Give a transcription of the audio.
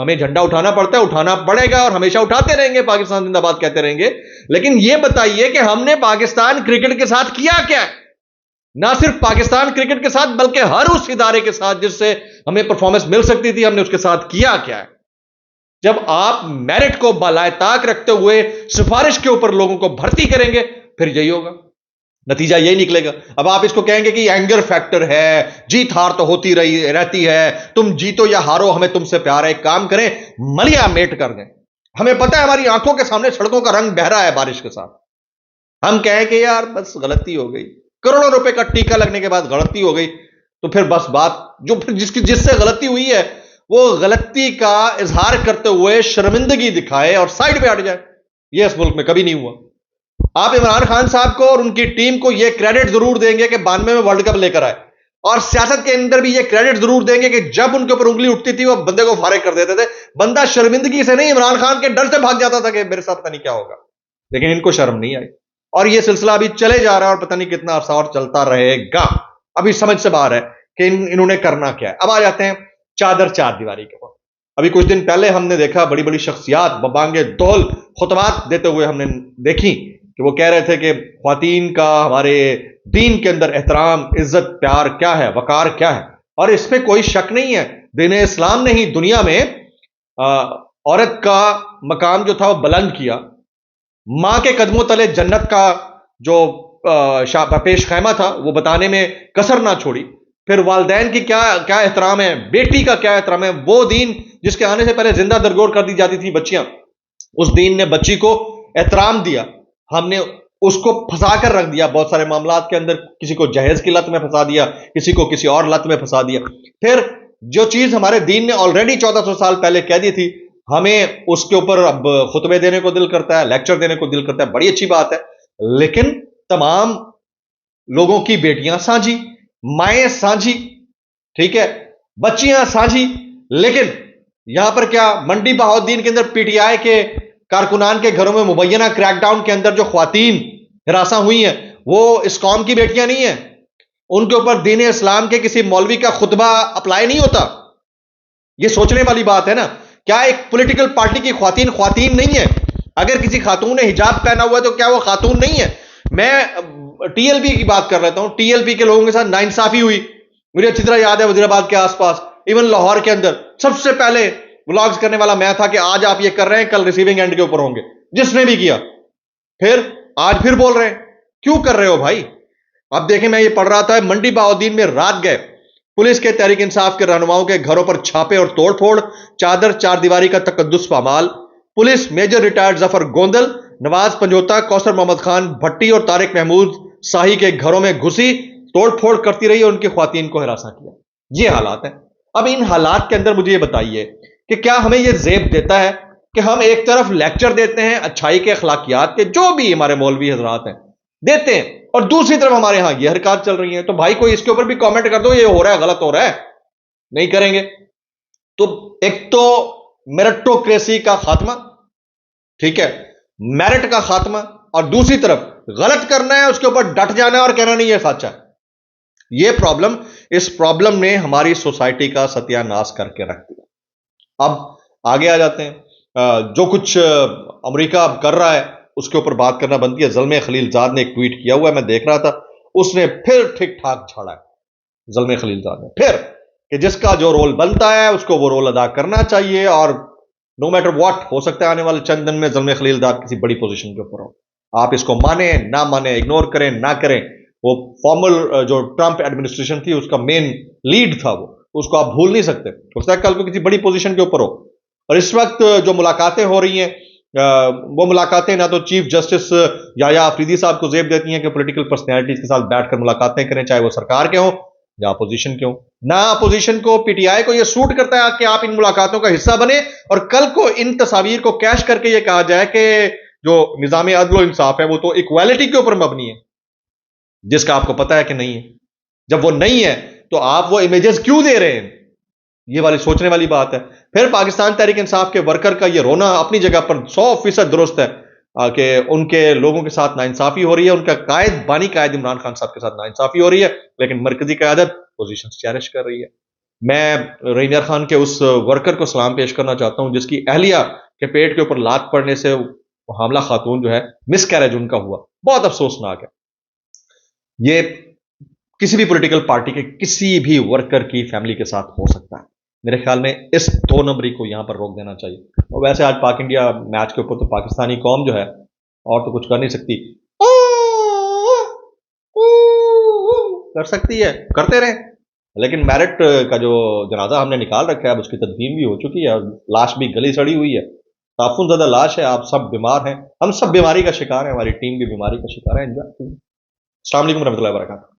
ہمیں جھنڈا اٹھانا پڑتا ہے, اٹھانا پڑے گا اور ہمیشہ اٹھاتے رہیں گے, پاکستان زندہ باد کہتے رہیں گے. لیکن یہ بتائیے کہ ہم نے پاکستان کرکٹ کے ساتھ کیا کیا ہے؟ نہ صرف پاکستان کرکٹ کے ساتھ بلکہ ہر اس ادارے کے ساتھ جس سے ہمیں پرفارمنس مل سکتی تھی, ہم نے اس کے ساتھ کیا کیا ہے؟ جب آپ میرٹ کو بالائے طاق رکھتے ہوئے سفارش کے اوپر لوگوں کو بھرتی کریں گے, پھر یہی ہوگا, نتیجہ یہی نکلے گا. اب آپ اس کو کہیں گے کہ اینگر فیکٹر ہے, جیت ہار تو ہوتی رہتی ہے, تم جیتو یا ہارو ہمیں تم سے پیار ہے, ایک کام کریں ملیا میٹ کر دیں. ہمیں پتہ ہے ہماری آنکھوں کے سامنے سڑکوں کا رنگ بہ رہا ہے بارش کے ساتھ, ہم کہیں کہ یار بس غلطی ہو گئی, کروڑوں روپے کا ٹیکہ لگنے کے بعد غلطی ہو گئی, تو پھر بس بات جو پھر جس سے غلطی ہوئی ہے وہ غلطی کا اظہار کرتے ہوئے شرمندگی دکھائے اور سائڈ پہ ہٹ جائے. یہ اس ملک میں کبھی نہیں ہوا. آپ عمران خان صاحب کو اور ان کی ٹیم کو یہ کریڈٹ ضرور دیں گے کہ 92 میں ورلڈ کپ لے کر آئے, اور سیاست کے اندر بھی یہ کریڈٹ ضرور دیں گے کہ جب ان کے اوپر انگلی اٹھتی تھی وہ بندے کو فارغ کر دیتے تھے. بندہ شرمندگی سے نہیں, عمران خان کے ڈر سے بھاگ جاتا تھا کہ میرے ساتھ پتہ نہیں کیا ہوگا. لیکن ان کو شرم نہیں آئی, اور یہ سلسلہ ابھی چلے جا رہا ہے اور پتہ نہیں کتنا عرصہ اور چلتا رہے گا. ابھی سمجھ سے باہر ہے کہ انہوں نے کرنا کیا ہے. اب آ جاتے ہیں چادر چار دیواری کے اوپر. ابھی کچھ دن پہلے ہم نے دیکھا بڑی بڑی شخصیات ببانگ دول خطبات دیتے ہوئے ہم نے دیکھی کہ وہ کہہ رہے تھے کہ خواتین کا ہمارے دین کے اندر احترام, عزت, پیار کیا ہے, وقار کیا ہے. اور اس میں کوئی شک نہیں ہے, دین اسلام نے ہی دنیا میں عورت کا مقام جو تھا وہ بلند کیا. ماں کے قدموں تلے جنت کا جو پیش خیمہ تھا وہ بتانے میں کسر نہ چھوڑی. پھر والدین کی کیا احترام ہے, بیٹی کا کیا احترام ہے. وہ دین جس کے آنے سے پہلے زندہ درگور کر دی جاتی تھی بچیاں, اس دین نے بچی کو احترام دیا. ہم نے اس کو پھنسا کر رکھ دیا بہت سارے معاملات کے اندر, کسی کو جہیز کی لت میں پھنسا دیا, کسی کو کسی اور لت میں پھنسا دیا. پھر جو چیز ہمارے دین نے آلریڈی 1400 سال پہلے کہہ دی تھی, ہمیں اس کے اوپر اب خطبے دینے کو دل کرتا ہے, لیکچر دینے کو دل کرتا ہے. بڑی اچھی بات ہے, لیکن تمام لوگوں کی بیٹیاں سانجھی, مائیں سانجھی, ٹھیک ہے, بچیاں سانجھی. لیکن یہاں پر کیا منڈی بہاؤالدین کے اندر پی ٹی آئی کے کارکنان کے گھروں میں مبینہ کریک ڈاؤن کے اندر جو خواتین ہراساں ہوئی ہیں وہ اس قوم کی بیٹیاں نہیں ہیں. ان کے اوپر دین اسلام کے کسی مولوی کا خطبہ اپلائی نہیں ہوتا. یہ سوچنے والی بات ہے نا. کیا ایک پولیٹیکل پارٹی کی خواتین نہیں ہے؟ اگر کسی خاتون نے حجاب پہنا ہوا ہے تو کیا وہ خاتون نہیں ہے؟ میں ٹی ایل پی کی بات کر رہتا ہوں. ٹی ایل پی کے لوگوں کے ساتھ ناانصافی ہوئی, مجھے اچھی طرح یاد ہے. وزیر آباد کے آس پاس, ایون لاہور کے اندر سب سے پہلے ولاگز کرنے والا میں تھا کہ آج آپ یہ کر رہے ہیں, کل ریسیونگ اینڈ کے اوپر ہوں گے. جس نے بھی کیا پھر آج پھر بول رہے ہیں, کیوں کر رہے ہو بھائی؟ اب دیکھیں, میں یہ پڑھ رہا تھا منڈی بہاؤالدین میں رات گئے پولیس کے تحریک انصاف کے رہنماؤں کے گھروں پر چھاپے اور توڑ پھوڑ, چادر چار دیواری کا تقدس پامال. پولیس میجر ریٹائرڈ ظفر گوندل, نواز پنجوتا, کوثر محمد خان بھٹی اور طارق محمود شاہی کے گھروں میں گھسی, توڑ پھوڑ کرتی رہی اور ان کی خواتین کو ہراساں کیا. یہ حالات ہیں. اب ان حالات کے اندر مجھے یہ بتائیے کہ کیا ہمیں یہ زیب دیتا ہے کہ ہم ایک طرف لیکچر دیتے ہیں اچھائی کے, اخلاقیات کے, جو بھی ہمارے مولوی حضرات ہیں دیتے ہیں, اور دوسری طرف ہمارے ہاں یہ حرکات چل رہی ہیں. تو بھائی کوئی اس کے اوپر بھی کامنٹ کر دو, یہ ہو رہا ہے, غلط ہو رہا ہے. نہیں کریں گے تو ایک تو میرٹوکریسی کا خاتمہ, ٹھیک ہے, میرٹ کا خاتمہ, اور دوسری طرف غلط کرنا ہے اس کے اوپر ڈٹ جانا ہے اور کہنا نہیں یہ سچ ہے. یہ پرابلم, اس پرابلم نے ہماری سوسائٹی کا ستیہ ناش کر کے رکھ دیا. اب آگے آ جاتے ہیں. جو کچھ امریکہ اب کر رہا ہے اس کے اوپر بات کرنا بنتی ہے. زلمے خلیل زاد نے ایک ٹویٹ کیا ہوا ہے, میں دیکھ رہا تھا, اس نے پھر ٹھیک ٹھاک جھاڑا ہے زلمے خلیل زاد نے پھر, کہ جس کا جو رول بنتا ہے اس کو وہ رول ادا کرنا چاہیے, اور نو میٹر واٹ ہو سکتا ہے آنے والے چند دن میں زلمے خلیل زاد کسی بڑی پوزیشن کے اوپر ہو. آپ اس کو مانیں نہ مانیں, اگنور کریں نہ کریں, وہ فارمل جو ٹرمپ ایڈمنسٹریشن تھی اس کا مین لیڈ تھا, وہ اس کو آپ بھول نہیں سکتے. ہو سکتا ہے کل کو کسی بڑی پوزیشن کے اوپر ہو. اور اس وقت جو ملاقاتیں ہو رہی ہیں وہ ملاقاتیں نہ تو چیف جسٹس یحییٰ آفریدی صاحب کو زیب دیتی ہیں کہ پولیٹیکل پرسنالٹیز کے ساتھ بیٹھ کر ملاقاتیں کریں, چاہے وہ سرکار کے ہوں یا اپوزیشن کے ہوں. نہ اپوزیشن کو, پی ٹی آئی کو یہ سوٹ کرتا ہے کہ آپ ان ملاقاتوں کا حصہ بنے اور کل کو ان تصاویر کو کیش کر کے یہ کہا جائے کہ جو نظام عدل و انصاف ہے وہ تو ایکویلٹی کے اوپر مبنی ہے, جس کا آپ کو پتا ہے کہ نہیں ہے. جب وہ نہیں ہے تو آپ وہ امیجز کیوں دے رہے ہیں؟ یہ والی سوچنے والی بات ہے. پھر پاکستان تحریک انصاف کے ورکر کا یہ رونا اپنی جگہ پر 100% درست ہے کہ ان کے لوگوں کے ساتھ ناانصافی ہو رہی ہے, ان کا بانی قائد عمران خان صاحب کے ساتھ ناانصافی ہو رہی ہے, لیکن مرکزی قیادت پوزیشن چیرش کر رہی ہے. میں رحیم یار خان کے اس ورکر کو سلام پیش کرنا چاہتا ہوں جس کی اہلیہ کے پیٹ کے اوپر لات پڑنے سے حاملہ خاتون جو ہے مس کیریج ان کا ہوا. بہت افسوسناک ہے. یہ کسی بھی پولیٹیکل پارٹی کے کسی بھی ورکر کی فیملی کے ساتھ ہو سکتا ہے. میرے خیال میں اس 2 نمبری کو یہاں پر روک دینا چاہیے. اور ویسے آج پاک انڈیا میچ کے اوپر تو پاکستانی قوم جو ہے اور تو کچھ کر نہیں سکتی. کر سکتی ہے, کرتے رہیں, لیکن میرٹ کا جو جنازہ ہم نے نکال رکھا ہے اب اس کی تدفین بھی ہو چکی ہے اور لاش بھی گلی سڑی ہوئی ہے. تعفن زدہ لاش ہے. آپ سب بیمار ہیں, ہم سب بیماری کا شکار ہیں, ہماری ٹیم بھی بیماری کا شکار ہے. السلام علیکم ورحمۃ اللہ وبرکاتہ.